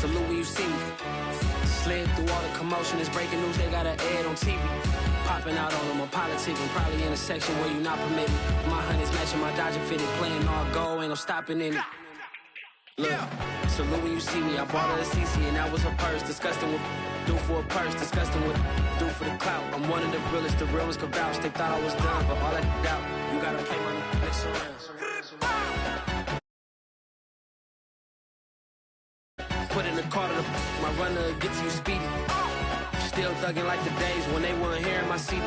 salute when you see me. Slid through all the commotion, it's breaking news, they got an ad on TV. Popping out on them, I'm politicking, probably in a section where you not permitted. My honey's matching my Dodger fitted, playing all gold, ain't no stopping in it. Look, salute when you see me, I bought her a CC and that was her purse. Disgusting with do for a purse, disgusting with do for the clout. I'm one of the realest, the real ones could vouch. They thought I was done, but all that doubt, you gotta play my next around. Put in the car to my runner, get to you speedy. Still thugging like the days when they weren't hearing my CD.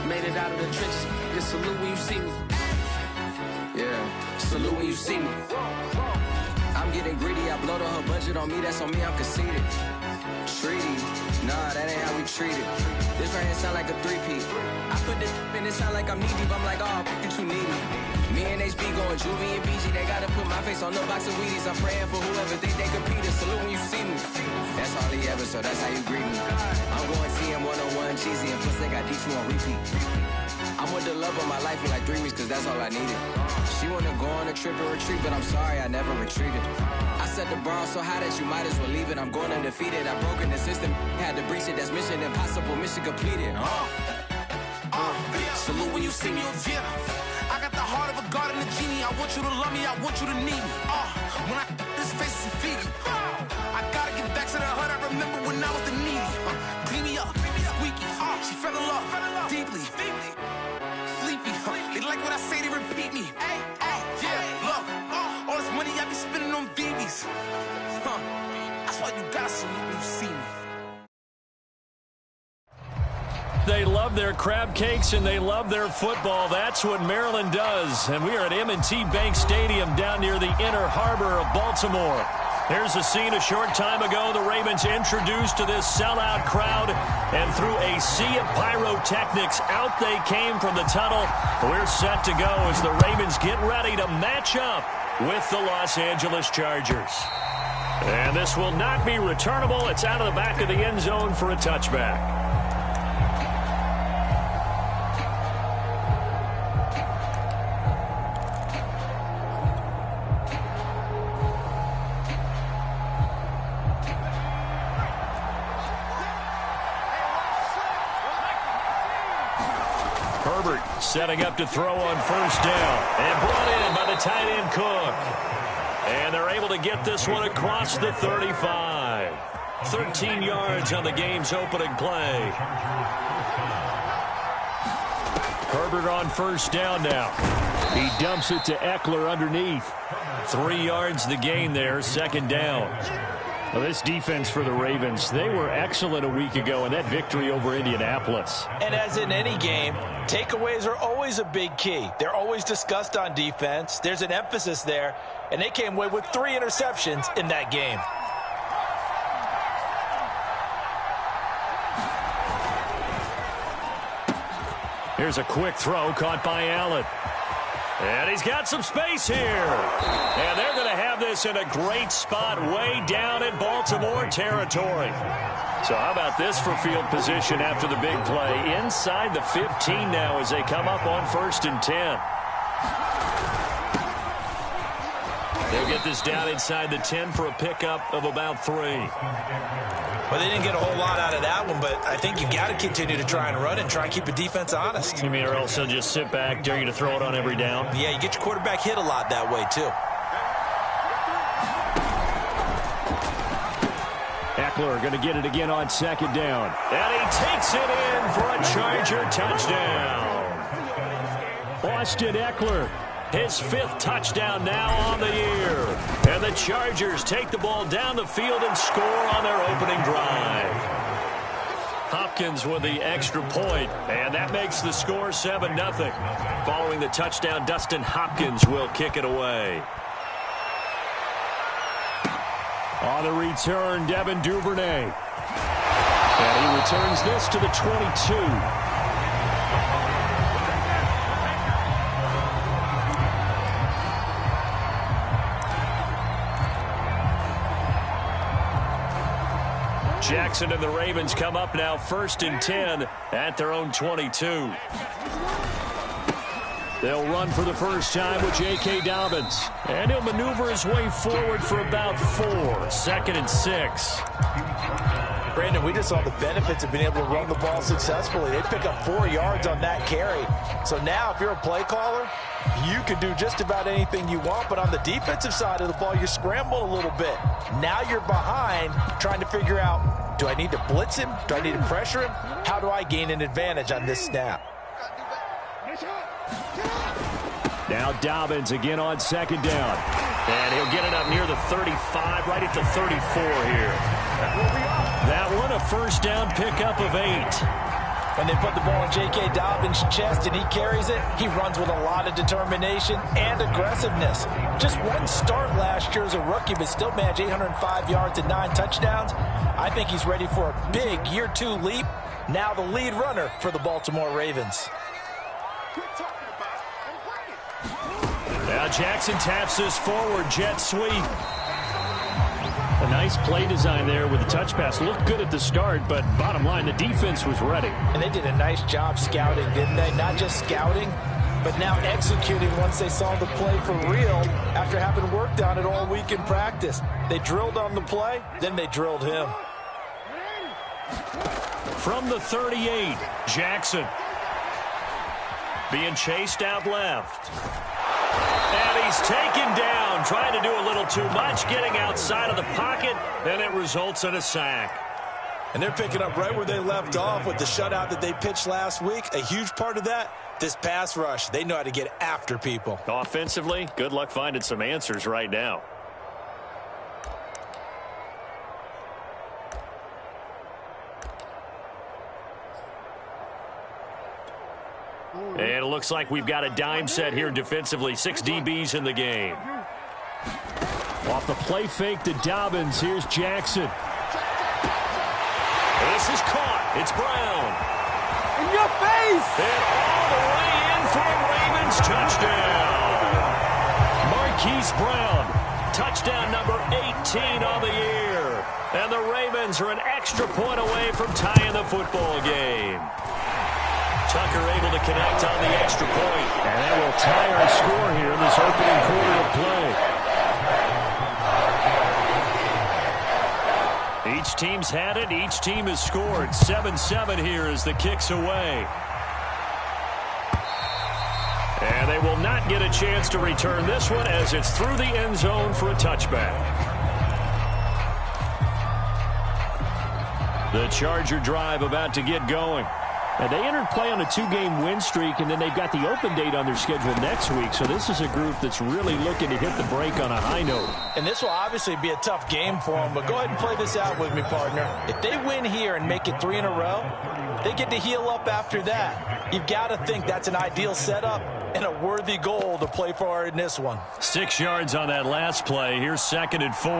Made it out of the trenches, just salute when you see me. Yeah, salute when you see me. I'm getting greedy, I blow the whole budget on me, that's on me, I'm conceited. Treaty, nah, that ain't how we treat it. This right here sound like a three-peat. I put this in, it sound like I'm knee-deep, I'm like, oh, you too needy. Me and HB going Juvie and BG, they gotta put my face on no box of Wheaties. I'm praying for whoever think they competed, salute when you see me. That's all he ever, so that's how you greet me. I'm going TM 101, cheesy, and plus they got D2 on repeat. I'm with the love of my life for like 3 weeks, cause that's all I needed. She wanna go on a trip and retreat, but I'm sorry, I never retreated. I set the bar so high that you might as well leave it. I'm going undefeated, I've broken the system, had to breach it, that's mission impossible, mission completed. Salute when you see me, yeah. I got the heart of a god and a genie. I want you to love me, I want you to need me. When I this face is Fiji. I gotta get back to the hood, I remember when I was the needy. Clean me up, squeaky. She fell in love, deeply. Sleepy, they like what I say, they repeat me. Yeah, look, all this money I be spending on BBs. That's why you gotta salute when you see me. They love their crab cakes and they love their football. That's what Maryland does. And we are at M&T Bank Stadium down near the Inner Harbor of Baltimore. Here's a scene a short time ago. The Ravens introduced to this sellout crowd, and through a sea of pyrotechnics, out they came from the tunnel. We're set to go as the Ravens get ready to match up with the Los Angeles Chargers. And this will not be returnable. It's out of the back of the end zone for a touchback. Setting up to throw on first down. And brought in by the tight end Cook. And they're able to get this one across the 35. 13 yards on the game's opening play. Herbert on first down now. He dumps it to Eckler underneath. 3 yards the gain there, second down. Well, this defense for the Ravens, they were excellent a week ago in that victory over Indianapolis. And as in any game, takeaways are always a big key. They're always discussed on defense. There's an emphasis there, and they came away with 3 interceptions in that game. Here's a quick throw caught by Allen. And he's got some space here. And they're going to have this in a great spot way down in Baltimore territory. So how about this for field position after the big play? Inside the 15 now as they come up on 1st and 10. They'll get this down inside the 10 for a pickup of about 3. Well, they didn't get a whole lot out of that one, but I think you've got to continue to try and run and try and keep the defense honest. You mean, or else they'll just sit back, dare you to throw it on every down? Yeah, you get your quarterback hit a lot that way, too. Eckler going to get it again on second down. And he takes it in for a Charger touchdown. Austin Eckler, his 5th touchdown now on the year. And the Chargers take the ball down the field and score on their opening drive. Hopkins with the extra point, and that makes the score 7-0. Following the touchdown, Dustin Hopkins will kick it away. On the return, Devin Duvernay. And he returns this to the 22. Jackson and the Ravens come up now 1st and 10 at their own 22. They'll run for the first time with J.K. Dobbins. And he'll maneuver his way forward for about 4. 2nd and 6. Brandon, we just saw the benefits of being able to run the ball successfully. They pick up 4 yards on that carry. So now if you're a play caller, you can do just about anything you want. But on the defensive side of the ball, you're scrambling a little bit. Now you're behind trying to figure out, do I need to blitz him? Do I need to pressure him? How do I gain an advantage on this snap? Now Dobbins again on 2nd down. And he'll get it up near the 35, right at the 34 here. That one, a first down pickup of 8. When they put the ball in J.K. Dobbins' chest and he carries it, he runs with a lot of determination and aggressiveness. Just one start last year as a rookie, but still managed 805 yards and 9 touchdowns. I think he's ready for a big year 2 leap. Now the lead runner for the Baltimore Ravens. Now Jackson taps this forward, jet sweep. A nice play design there with the touch pass. Looked good at the start, but bottom line, the defense was ready. And they did a nice job scouting, didn't they? Not just scouting, but now executing once they saw the play for real after having worked on it all week in practice. They drilled on the play, then they drilled him. From the 38, Jackson. Being chased out left. And he's taken down, trying to do a little too much, getting outside of the pocket, and it results in a sack. And they're picking up right where they left off with the shutout that they pitched last week. A huge part of that, this pass rush. They know how to get after people. Offensively, good luck finding some answers right now. And it looks like we've got a dime set here defensively. 6 DBs in the game. Off the play fake to Dobbins. Here's Jackson. This is caught. It's Brown. In your face! And all the way in for a Ravens touchdown. Marquise Brown. Touchdown number 18 on the year. And the Ravens are an extra point away from tying the football game. Tucker able to connect on the extra point. And that will tie our score here in this opening quarter of play. Each team's had it. Each team has scored. 7-7 here as the kick's away. And they will not get a chance to return this one as it's through the end zone for a touchback. The Charger drive about to get going. And they entered play on a 2-game win streak, and then they've got the open date on their schedule next week. So this is a group that's really looking to hit the break on a high note. And this will obviously be a tough game for them, but go ahead and play this out with me, partner. If they win here and make it 3 in a row, they get to heal up after that. You've got to think that's an ideal setup and a worthy goal to play for in this one. 6 yards on that last play. Here's 2nd and 4.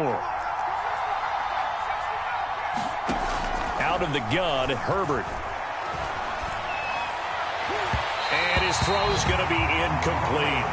Out of the gun, Herbert. And his throw's going to be incomplete.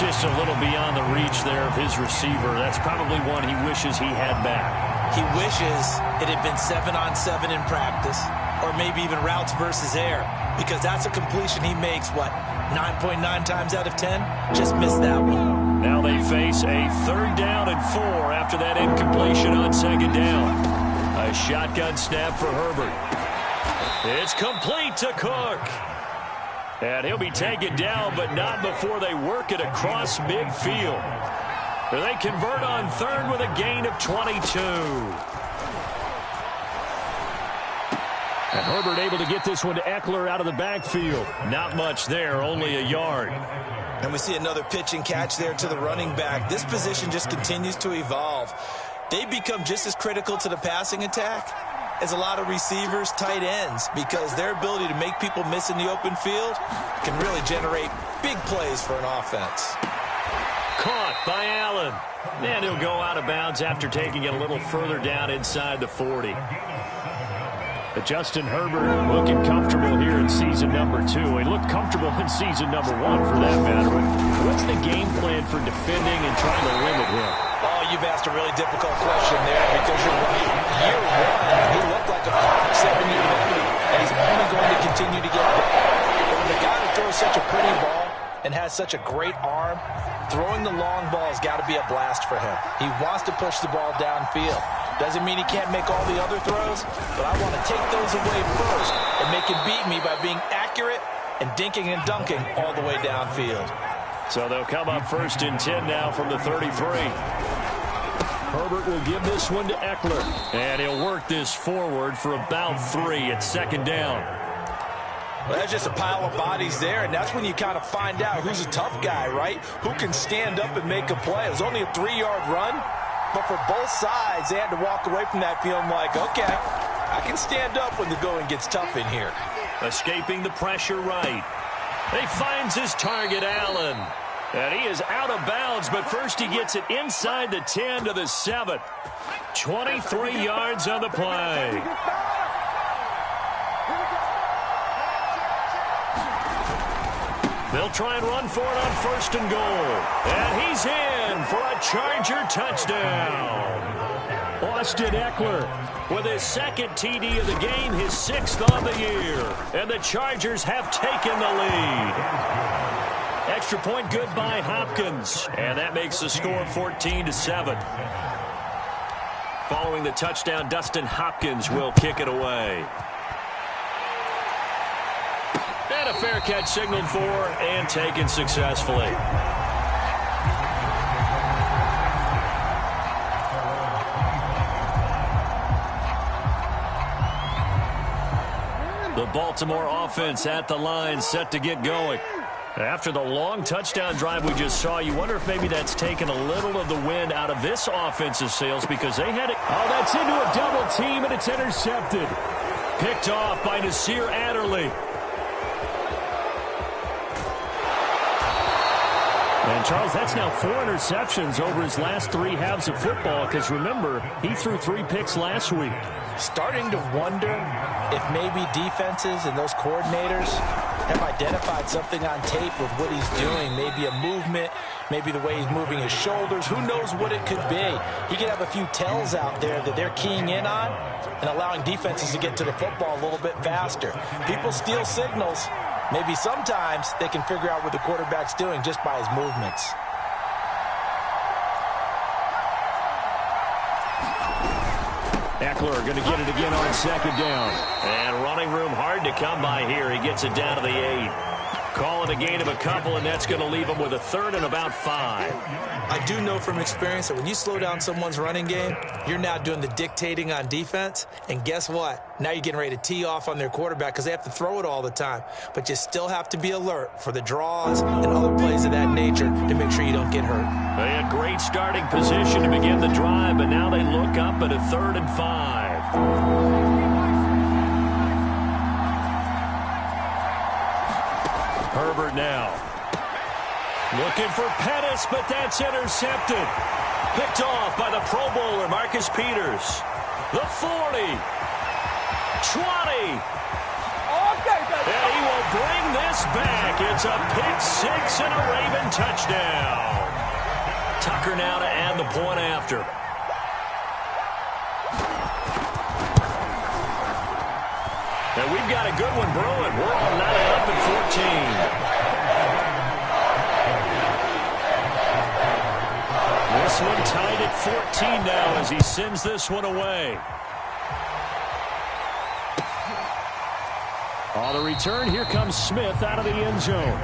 Just a little beyond the reach there of his receiver. That's probably one he wishes he had back. He wishes it had been 7-on-7 in practice, or maybe even routes versus air, because that's a completion he makes, what, 9.9 times out of 10? Just missed that one. Now they face a 3rd down and 4 after that incompletion on 2nd down. A shotgun snap for Herbert. It's complete to Cook. And he'll be taken down, but not before they work it across midfield. They convert on 3rd with a gain of 22. And Herbert able to get this one to Eckler out of the backfield. Not much there, only a yard. And we see another pitch and catch there to the running back. This position just continues to evolve. They become just as critical to the passing attack as a lot of receivers, tight ends, because their ability to make people miss in the open field can really generate big plays for an offense. Caught by Allen. And he'll go out of bounds after taking it a little further down inside the 40. But Justin Herbert looking comfortable here in season number 2. He looked comfortable in season number 1 for that matter. What's the game plan for defending and trying to limit him? Oh, you've asked a really difficult question there because you're right. Year 1, he looked like a 5-7-year veteran, and he's only going to continue to get better. But when the guy that throws such a pretty ball and has such a great arm, throwing the long ball has got to be a blast for him. He wants to push the ball downfield. Doesn't mean he can't make all the other throws, but I want to take those away first and make him beat me by being accurate and dinking and dunking all the way downfield. So they'll come up 1st and 10 now from the 33. Herbert will give this one to Eckler. And he'll work this forward for about 3 at 2nd down. Well, that's just a pile of bodies there, and that's when you kind of find out who's a tough guy, right? Who can stand up and make a play. It was only a 3-yard run, but for both sides, they had to walk away from that feeling like, okay, I can stand up when the going gets tough in here. Escaping the pressure right. He finds his target, Allen. And he is out of bounds, but first he gets it inside the 10 to the 7. 23 yards on the play. They'll try and run for it on 1st and goal. And he's in for a Charger touchdown. Austin Eckler with his 2nd TD of the game, his 6th on the year. And the Chargers have taken the lead. Extra point good by Hopkins. And that makes the score 14-7. Following the touchdown, Dustin Hopkins will kick it away. And a fair catch signaled for and taken successfully. The Baltimore offense at the line, set to get going. After the long touchdown drive we just saw, you wonder if maybe that's taken a little of the wind out of this offense's sails because they had it. Oh, that's into a double team, and it's intercepted. Picked off by Nasir Adderley. And, Charles, that's now 4 interceptions over his last 3 halves of football because, remember, he threw 3 picks last week. Starting to wonder if maybe defenses and those coordinators have identified something on tape with what he's doing. Maybe a movement, maybe the way he's moving his shoulders. Who knows what it could be? He could have a few tells out there that they're keying in on and allowing defenses to get to the football a little bit faster. People steal signals. Maybe sometimes they can figure out what the quarterback's doing just by his movements. Eckler going to get it again on 2nd down. And running room hard to come by here. He gets it down to the 8. Calling a gain of a couple, and that's going to leave him with a 3rd and about 5. I do know from experience that when you slow down someone's running game, you're now doing the dictating on defense. And guess what? Now you're getting ready to tee off on their quarterback because they have to throw it all the time. But you still have to be alert for the draws and other plays of that nature to make sure you don't get hurt. They had great starting position to begin the drive, but now they look up at a 3rd and 5. Herbert now. Looking for Pettis, but that's intercepted. Picked off by the Pro Bowler, Marcus Peters. The 40. 20. And he will bring this back. It's a pick 6 and a Raven touchdown. Tucker now to add the point after. And we've got a good one brewing. We're all knotted up at 14. This one tied at 14 now as he sends this one away. On the return, here comes Smith out of the end zone.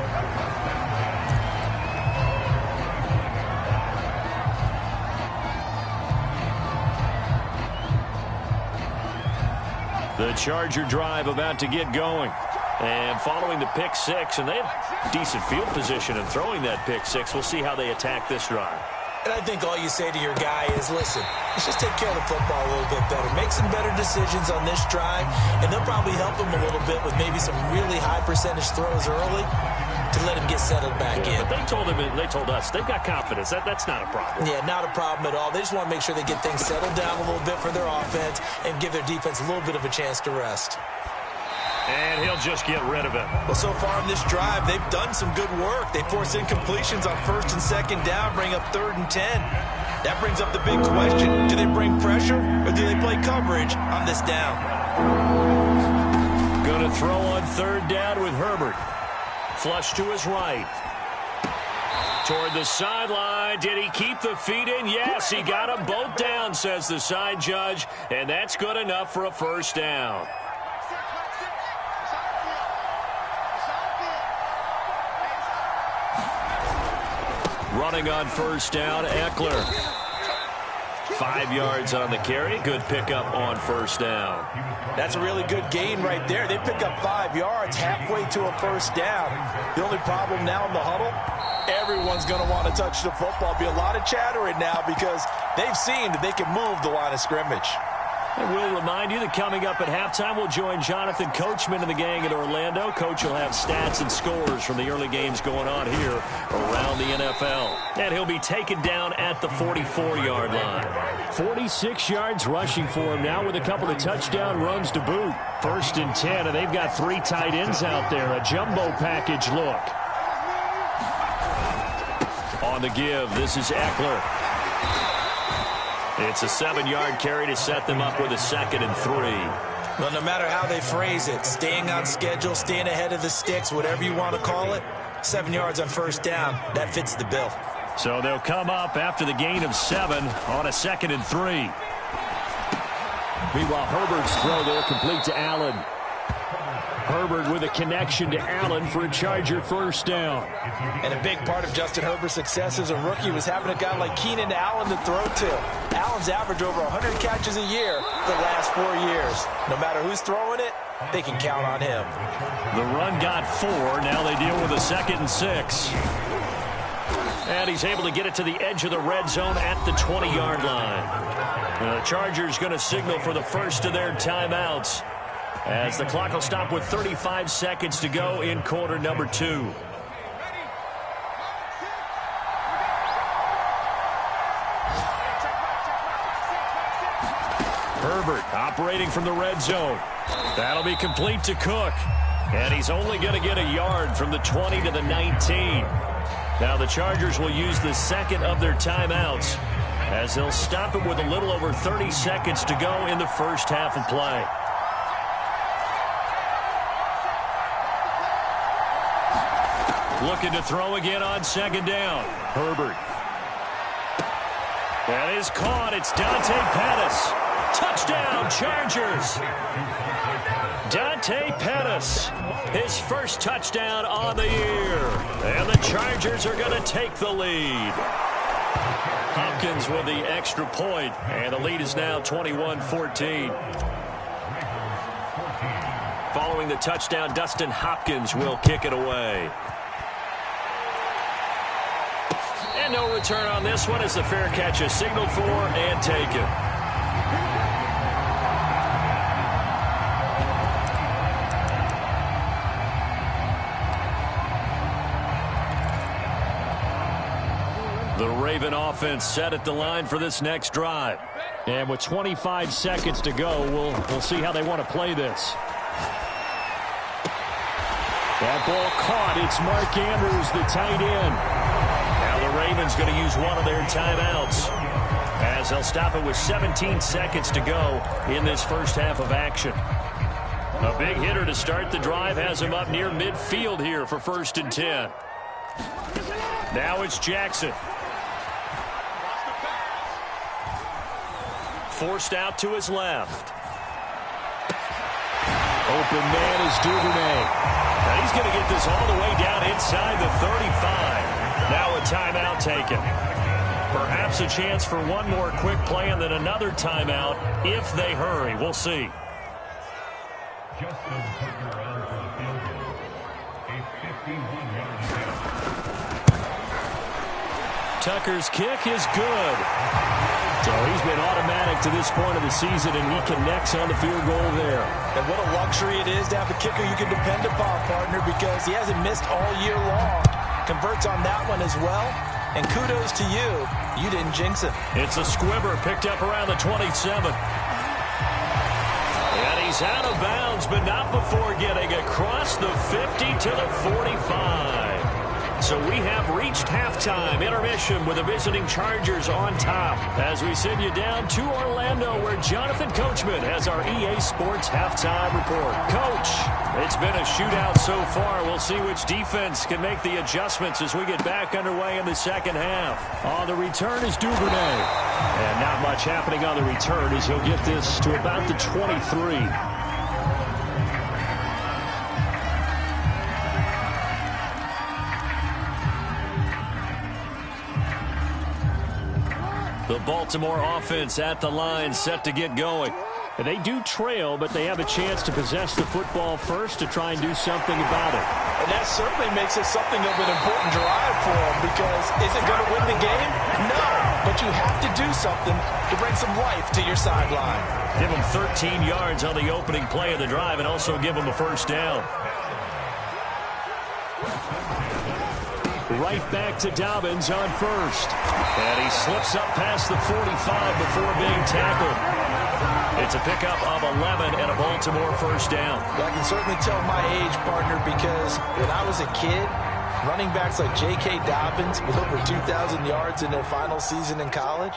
The Charger drive about to get going. And following the pick 6, and they have decent field position in throwing that pick 6. We'll see how they attack this drive. And I think all you say to your guy is, listen, let's just take care of the football a little bit better. Make some better decisions on this drive, and they'll probably help him a little bit with maybe some really high percentage throws early to let him get settled back in. But they told us, they've got confidence. That's not a problem. Yeah, not a problem at all. They just want to make sure they get things settled down a little bit for their offense and give their defense a little bit of a chance to rest. And he'll just get rid of it. Well, so far in this drive, they've done some good work. They force incompletions on 1st and 2nd down, bring up 3rd and 10. That brings up the big question. Do they bring pressure or do they play coverage on this down? Going to throw on 3rd down with Herbert. Flush to his right. Toward the sideline. Did he keep the feet in? Yes, he got them both down, says the side judge. And that's good enough for a first down. Running on first down, Eckler. 5 yards on the carry. Good pickup on first down. That's a really good gain right there. They pick up 5 yards halfway to a first down. The only problem now in the huddle, everyone's going to want to touch the football. Be a lot of chattering now because they've seen that they can move the line of scrimmage. And we'll remind you that coming up at halftime, we'll join Jonathan Coachman and the gang at Orlando. Coach will have stats and scores from the early games going on here around the NFL. And he'll be taken down at the 44-yard line. 46 yards rushing for him now with a couple of touchdown runs to boot. 1st and 10, and they've got 3 tight ends out there. A jumbo package look. On the give, this is Eckler. It's a 7-yard carry to set them up with a 2nd and 3. Well, no matter how they phrase it, staying on schedule, staying ahead of the sticks, whatever you want to call it, 7 yards on first down, that fits the bill. So they'll come up after the gain of 7 on a 2nd and 3. Meanwhile, Herbert's throw there complete to Allen. Herbert with a connection to Allen for a Charger first down. And a big part of Justin Herbert's success as a rookie was having a guy like Keenan Allen to throw to. Allen's averaged over 100 catches a year the last 4 years. No matter who's throwing it, they can count on him. The run got 4. Now they deal with a 2nd and 6. And he's able to get it to the edge of the red zone at the 20-yard line. The Chargers going to signal for the first of their timeouts, as the clock will stop with 35 seconds to go in quarter number 2. Herbert operating from the red zone. That'll be complete to Cook. And he's only going to get a yard from the 20 to the 19. Now the Chargers will use the 2nd of their timeouts, as they'll stop it with a little over 30 seconds to go in the first half of play. Looking to throw again on 2nd down. Herbert. That is caught. It's Dante Pettis. Touchdown, Chargers. Dante Pettis, his first touchdown on the year. And the Chargers are going to take the lead. Hopkins with the extra point, and the lead is now 21-14. Following the touchdown, Dustin Hopkins will kick it away. And no return on this one as the fair catch is signaled for and taken. The Raven offense set at the line for this next drive. And with 25 seconds to go, we'll see how they want to play this. That ball caught. It's Mark Andrews, the tight end. Now the Ravens going to use one of their timeouts, as they'll stop it with 17 seconds to go in this first half of action. A big hitter to start the drive has him up near midfield here for 1st and 10. Now it's Jackson. Forced out to his left. Open man is Duvernay. Now he's going to get this all the way down inside the 35. Now a timeout taken. Perhaps a chance for one more quick play and then another timeout if they hurry. We'll see. Tucker's kick is good. So he's been automatic to this point of the season, and he connects on the field goal there. And what a luxury it is to have a kicker you can depend upon, partner, because he hasn't missed all year long. Converts on that one as well. And kudos to you. You didn't jinx him. It's a squibber picked up around the 27. And he's out of bounds, but not before getting across the 50 to the 45. So we have reached halftime. Intermission with the visiting Chargers on top. As we send you down to Orlando, where Jonathan Coachman has our EA Sports halftime report. Coach, it's been a shootout so far. We'll see which defense can make the adjustments as we get back underway in the second half. On the return is Duvernay. And not much happening on the return as he'll get this to about the 23. The Baltimore offense at the line, set to get going. And they do trail, but they have a chance to possess the football first to try and do something about it. And that certainly makes it something of an important drive for them, because is it going to win the game? No, but you have to do something to bring some life to your sideline. Give them 13 yards on the opening play of the drive and also give them a first down. Right back to Dobbins on first. And he slips up past the 45 before being tackled. It's a pickup of 11 and a Baltimore first down. I can certainly tell my age, partner, because when I was a kid, running backs like J.K. Dobbins with over 2,000 yards in their final season in college,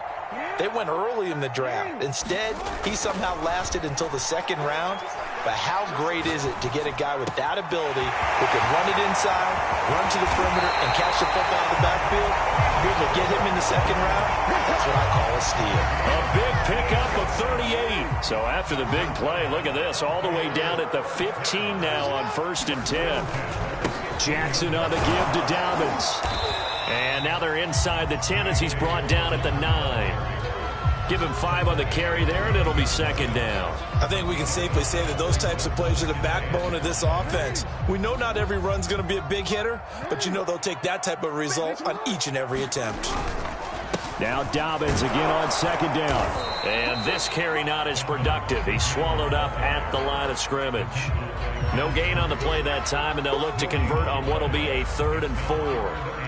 they went early in the draft. Instead, he somehow lasted until the second round. But how great is it to get a guy with that ability who can run it inside, run to the perimeter, and catch the football in the backfield? Be able to get him in the second round? That's what I call a steal. A big pickup of 38. So after the big play, look at this, all the way down at the 15 now on 1st and 10. Jackson on the give to Dobbins. And now they're inside the 10 as he's brought down at the 9. Give him 5 on the carry there, and it'll be second down. I think we can safely say that those types of plays are the backbone of this offense. We know not every run's going to be a big hitter, but you know they'll take that type of result on each and every attempt. Now Dobbins again on second down. And this carry not as productive. He's swallowed up at the line of scrimmage. No gain on the play that time, and they'll look to convert on what will be a 3rd and 4.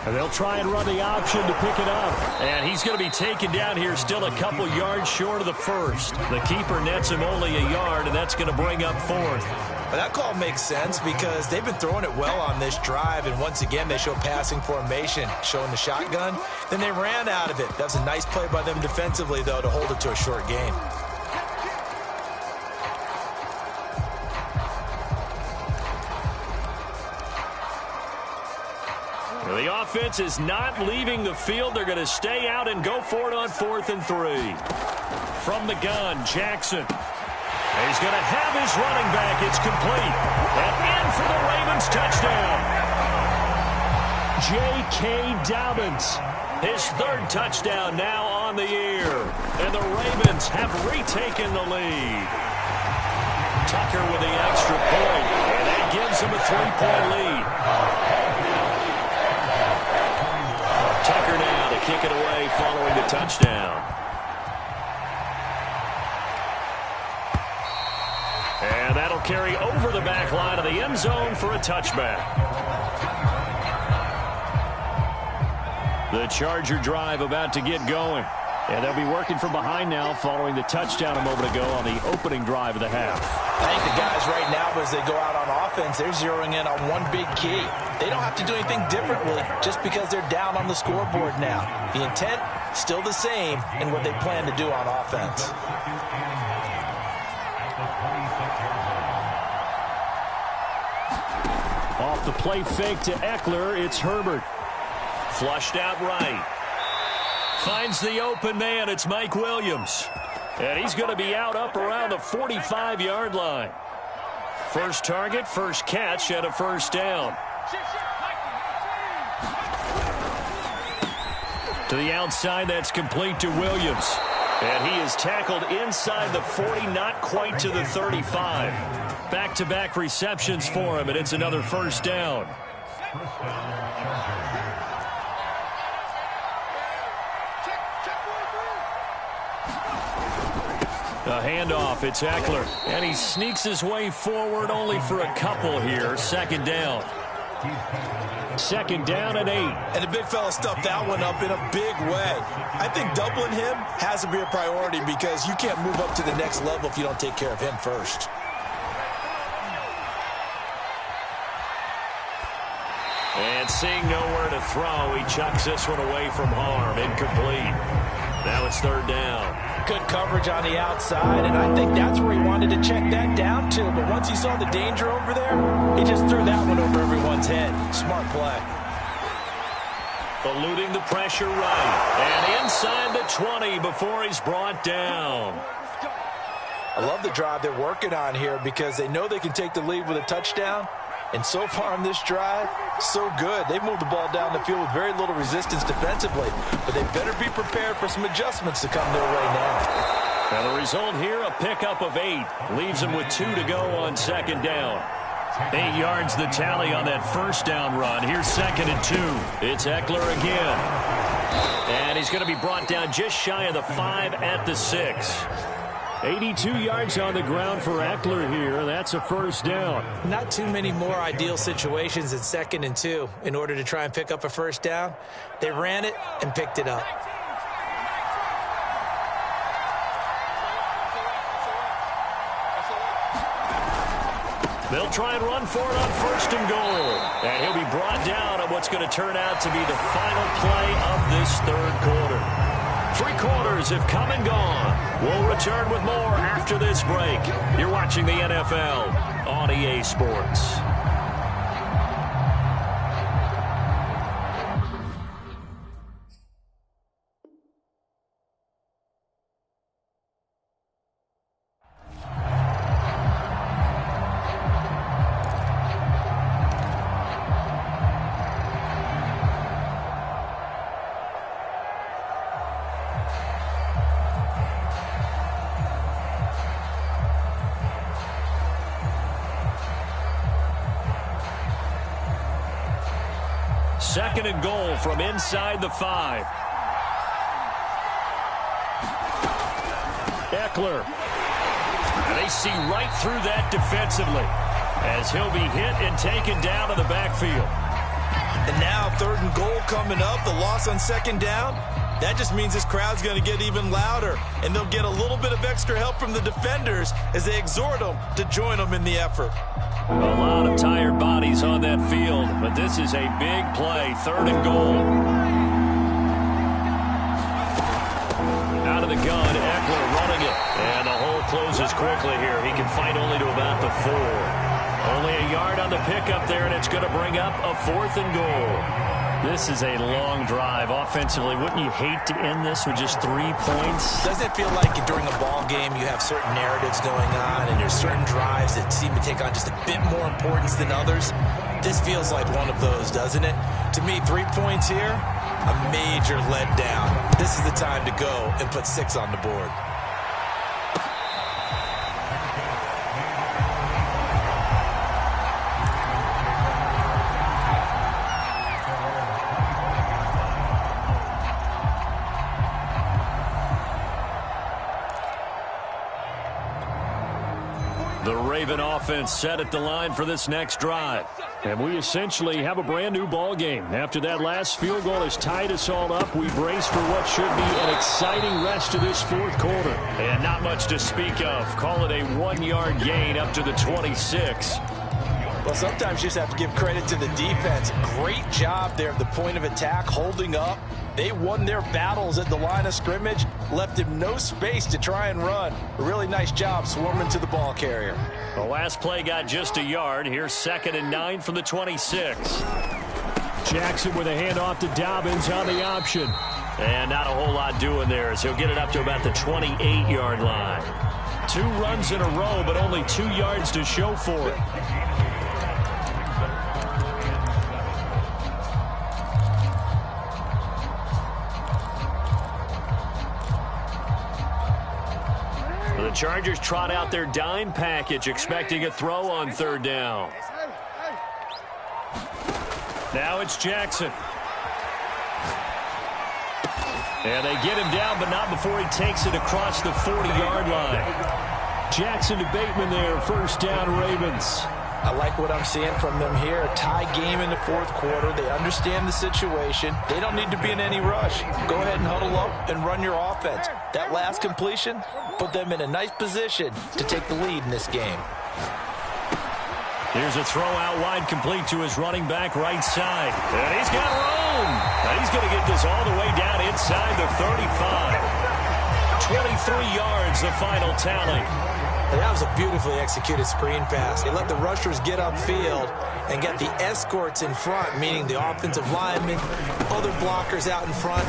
And they'll try and run the option to pick it up. And he's going to be taken down here still a couple yards short of the first. The keeper nets him only a yard, and that's going to bring up 4th. But that call makes sense because they've been throwing it well on this drive, and once again they show passing formation, showing the shotgun. Then they ran out of it. That's a nice play by them defensively, though, to hold it to a short gain. The offense is not leaving the field. They're going to stay out and go for it on 4th and 3. From the gun, Jackson. He's going to have his running back. It's complete. And in for the Ravens touchdown. J.K. Dobbins. His 3rd touchdown now on the year. And the Ravens have retaken the lead. Tucker with the extra point. And that gives him a 3-point lead. Tucker now to kick it away following the touchdown. And that'll carry over the back line of the end zone for a touchback. The Charger drive about to get going. And they'll be working from behind now following the touchdown a moment ago on the opening drive of the half. I think the guys right now, as they go out on offense, they're zeroing in on one big key. They don't have to do anything differently just because they're down on the scoreboard now. The intent, still the same in what they plan to do on offense. Off the play fake to Eckler, it's Herbert. Flushed out right. Finds the open man, it's Mike Williams. And he's going to be out up around the 45-yard line. First target, first catch, and a first down. To the outside, that's complete to Williams. And he is tackled inside the 40, not quite to the 35. Back-to-back receptions for him, and it's another first down. A handoff, it's Eckler. And he sneaks his way forward only for a couple here. Second down. Second down and 8. And the big fella stuffed that one up in a big way. I think doubling him has to be a priority because you can't move up to the next level if you don't take care of him first. And seeing nowhere to throw, he chucks this one away from harm. Incomplete. Now it's third down. Good coverage on the outside, and I think that's where he wanted to check that down to. But once he saw the danger over there, he just threw that one over everyone's head. Smart play. Eluding the pressure right. And inside the 20 before he's brought down. I love the drive they're working on here because they know they can take the lead with a touchdown. And so far on this drive, so good. They've moved the ball down the field with very little resistance defensively. But they better be prepared for some adjustments to come their way now. And the result here, a pickup of 8. Leaves them with 2 to go on second down. 8 yards the tally on that first down run. Here's second and 2. It's Eckler again. And he's going to be brought down just shy of the 5 at the 6. 82 yards on the ground for Eckler here. That's a first down. Not too many more ideal situations in second and 2 in order to try and pick up a first down. They ran it and picked it up. They'll try and run for it on first and goal. And he'll be brought down at what's going to turn out to be the final play of this third quarter. 3 quarters have come and gone. We'll return with more after this break. You're watching the NFL on EA Sports. Second and goal from inside the 5. Eckler. And they see right through that defensively as he'll be hit and taken down in the backfield. And now third and goal coming up. The loss on second down. That just means this crowd's going to get even louder. And they'll get a little bit of extra help from the defenders as they exhort them to join them in the effort. A lot of tired bodies on that field, but this is a big play. Third and goal. Out of the gun, Eckler running it. And the hole closes quickly here. He can fight only to about the 4. Only a yard on the pickup there, and it's going to bring up a 4th and goal. This is a long drive offensively. Wouldn't you hate to end this with just 3 points? Doesn't it feel like during a ball game you have certain narratives going on and there's certain drives that seem to take on just a bit more importance than others? This feels like one of those, doesn't it? To me, 3 points here, a major letdown. This is the time to go and put 6 on the board. The Raven offense set at the line for this next drive. And we essentially have a brand new ball game. After that last field goal has tied us all up, we brace for what should be an exciting rest of this fourth quarter. And not much to speak of. Call it a 1-yard gain up to the 26. Well, sometimes you just have to give credit to the defense. Great job there at the point of attack, holding up. They won their battles at the line of scrimmage, left him no space to try and run. A really nice job swarming to the ball carrier. The last play got just a yard. Here's 2nd and 9 from the 26. Jackson with a handoff to Dobbins on the option. And not a whole lot doing there as he'll get it up to about the 28-yard line. 2 runs in a row, but only 2 yards to show for it. The Chargers trot out their dime package, expecting a throw on 3rd down. Now it's Jackson. And they get him down, but not before he takes it across the 40-yard line. Jackson to Bateman there, first down Ravens. I like what I'm seeing from them here. A tie game in the fourth quarter. They understand the situation. They don't need to be in any rush. Go ahead and huddle up and run your offense. That last completion put them in a nice position to take the lead in this game. Here's a throw out wide, complete to his running back right side. And he's got room. And he's going to get this all the way down inside the 35. 23 yards, the final tally. And that was a beautifully executed screen pass. They let the rushers get upfield and get the escorts in front, meaning the offensive linemen, other blockers out in front,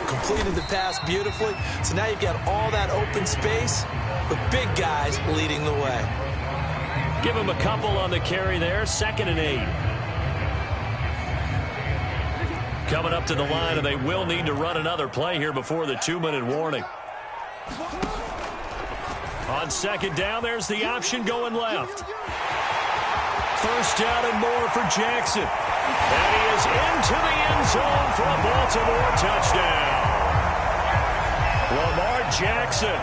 completed the pass beautifully. So now you've got all that open space with big guys leading the way. Give him a couple on the carry there, 2nd and 8. Coming up to the line, and they will need to run another play here before the 2-minute warning. On 2nd down, there's the option going left. First down and more for Jackson. And he is into the end zone for a Baltimore touchdown. Lamar Jackson,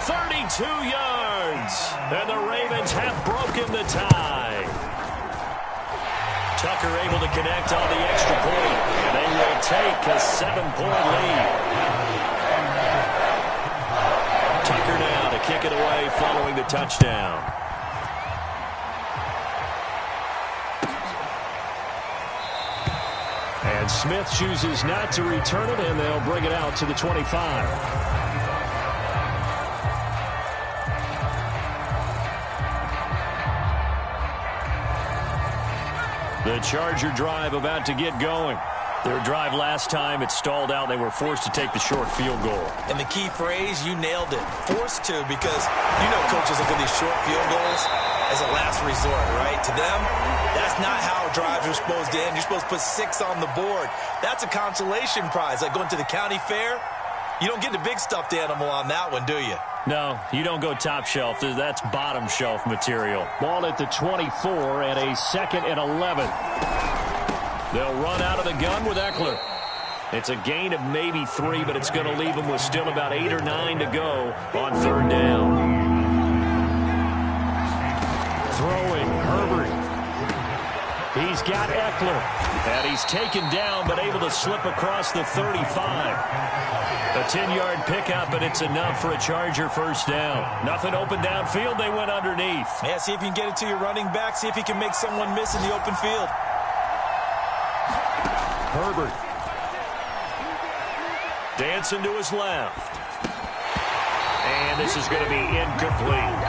32 yards. And the Ravens have broken the tie. Tucker able to connect on the extra point. They will take a 7-point lead. Tucker now to kick it away following the touchdown. And Smith chooses not to return it, and they'll bring it out to the 25. The Charger drive about to get going. Their drive last time, it stalled out. They were forced to take the short field goal. And the key phrase, you nailed it. Forced to, because you know coaches look at these short field goals as a last resort, right? To them, that's not how drives are supposed to end. You're supposed to put 6 on the board. That's a consolation prize, like going to the county fair. You don't get the big stuffed animal on that one, do you? No, you don't go top shelf. That's bottom shelf material. Ball at the 24 and a 2nd and 11. They'll run out of the gun with Eckler. It's a gain of maybe 3, but it's going to leave them with still about 8 or 9 to go on 3rd down. Throwing, Herbert. He's got Eckler. And he's taken down, but able to slip across the 35. A 10-yard pickup, and it's enough for a Charger first down. Nothing open downfield. They went underneath. Yeah, see if you can get it to your running back. See if you can make someone miss in the open field. Herbert. Dancing to his left. And this is going to be incomplete.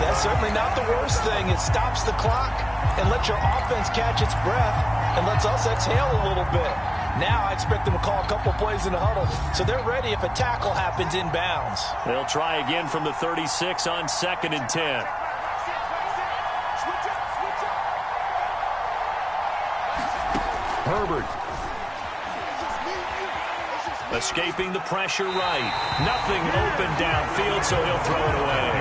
That's certainly not the worst thing. It stops the clock and lets your offense catch its breath and lets us exhale a little bit. Now I expect them to call a couple plays in the huddle, so they're ready if a tackle happens inbounds. They'll try again from the 36 on 2nd and 10. Herbert. Escaping the pressure right. Nothing open downfield, so he'll throw it away.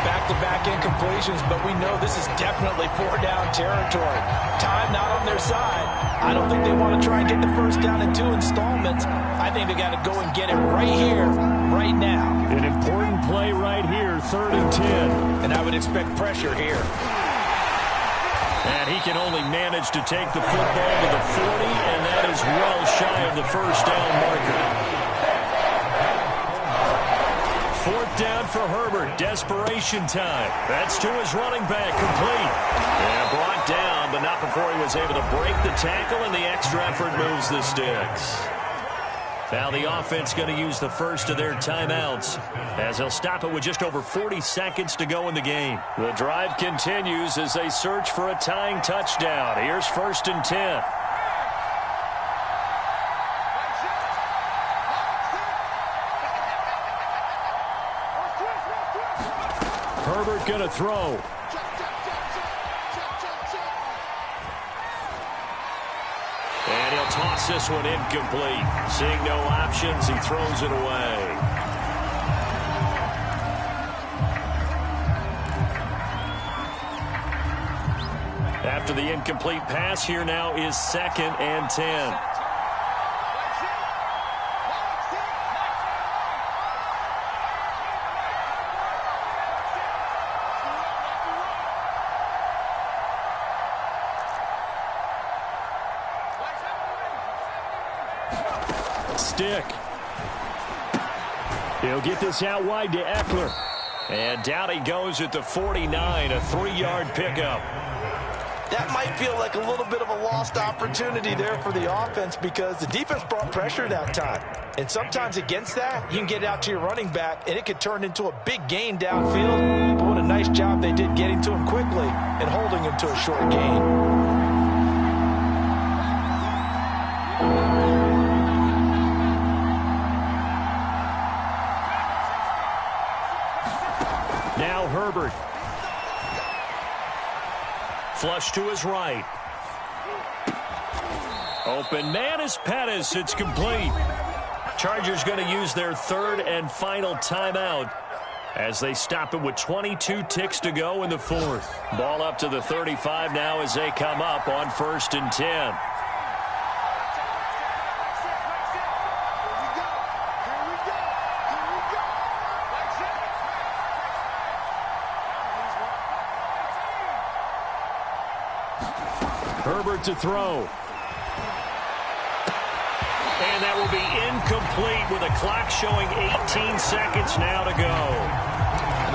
Back-to-back incompletions, but we know this is definitely 4-down territory. Time not on their side. I don't think they want to try and get the first down in 2 installments. I think they got to go and get it right here, right now. An important play right here, 3rd and 10. And I would expect pressure here. And he can only manage to take the football to the 40, and that is well shy of the first down marker. 4th down for Herbert. Desperation time. That's to his running back. Complete. And brought down, but not before he was able to break the tackle, and the extra effort moves the sticks. Now the offense going to use the first of their timeouts as they'll stop it with just over 40 seconds to go in the game. The drive continues as they search for a tying touchdown. Here's 1st and 10. Herbert going to throw. And he'll toss this one incomplete. Seeing no options, he throws it away. After the incomplete pass, here now is 2nd and 10. stick. He'll get this out wide to Eckler. And down he goes at the 49, a 3-yard pickup. That might feel like a little bit of a lost opportunity there for the offense because the defense brought pressure that time. And sometimes against that, you can get out to your running back, and it could turn into a big gain downfield. But what a nice job they did getting to him quickly and holding him to a short gain. Now Herbert. Flush to his right. Open man is Pettis. It's complete. Chargers going to use their third and final timeout as they stop it with 22 ticks to go in the fourth. Ball up to the 35 now as they come up on 1st and 10. Herbert to throw. And that will be incomplete with a clock showing 18 seconds now to go.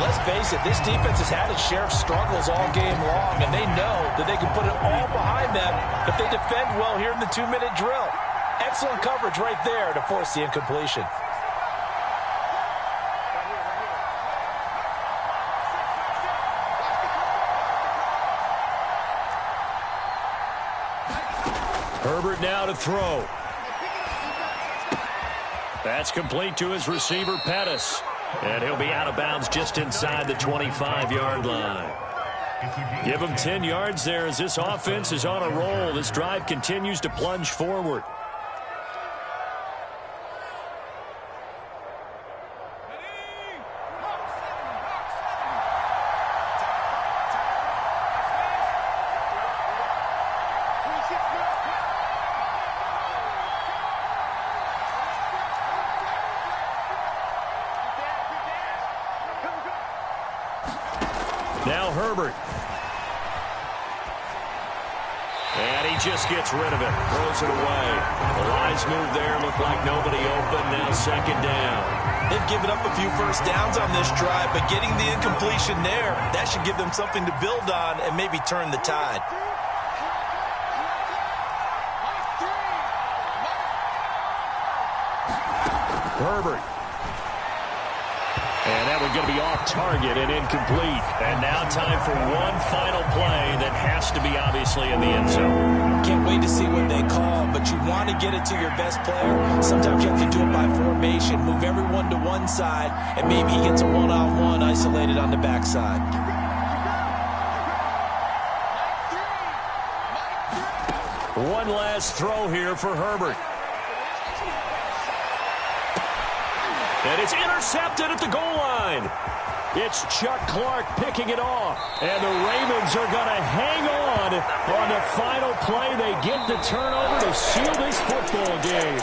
Let's face it, this defense has had its share of struggles all game long, and they know that they can put it all behind them if they defend well here in the 2-minute drill. Excellent coverage right there to force the incompletion. Herbert now to throw. That's complete to his receiver, Pettis. And he'll be out of bounds just inside the 25-yard line. Give him 10 yards there as this offense is on a roll. This drive continues to plunge forward. Now Herbert. And he just gets rid of it. Throws it away. The wise move there. Looked like nobody open. Now 2nd down. They've given up a few first downs on this drive, but getting the incompletion there, that should give them something to build on and maybe turn the tide. Herbert. And that one's going to be off target and incomplete. And now time for one final play that has to be obviously in the end zone. Can't wait to see what they call, but you want to get it to your best player. Sometimes you have to do it by formation. Move everyone to one side, and maybe he gets a one-on-one isolated on the backside. One last throw here for Herbert. And it's intercepted at the goal line. It's Chuck Clark picking it off. And the Ravens are going to hang on the final play. They get the turnover to seal this football game.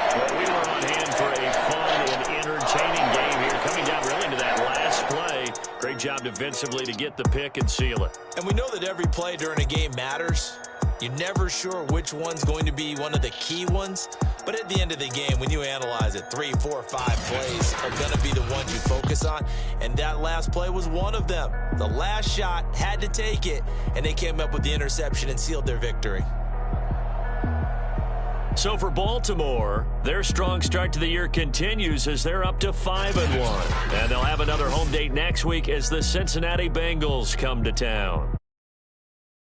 Well, we were on hand for a fun and entertaining game here. Coming down really to that last play. Great job defensively to get the pick and seal it. And we know that every play during a game matters. You're never sure which one's going to be one of the key ones. But at the end of the game, when you analyze it, 3, 4, 5 plays are going to be the ones you focus on. And that last play was one of them. The last shot had to take it, and they came up with the interception and sealed their victory. So for Baltimore, their strong start to the year continues as they're up to 5-1. And they'll have another home date next week as the Cincinnati Bengals come to town.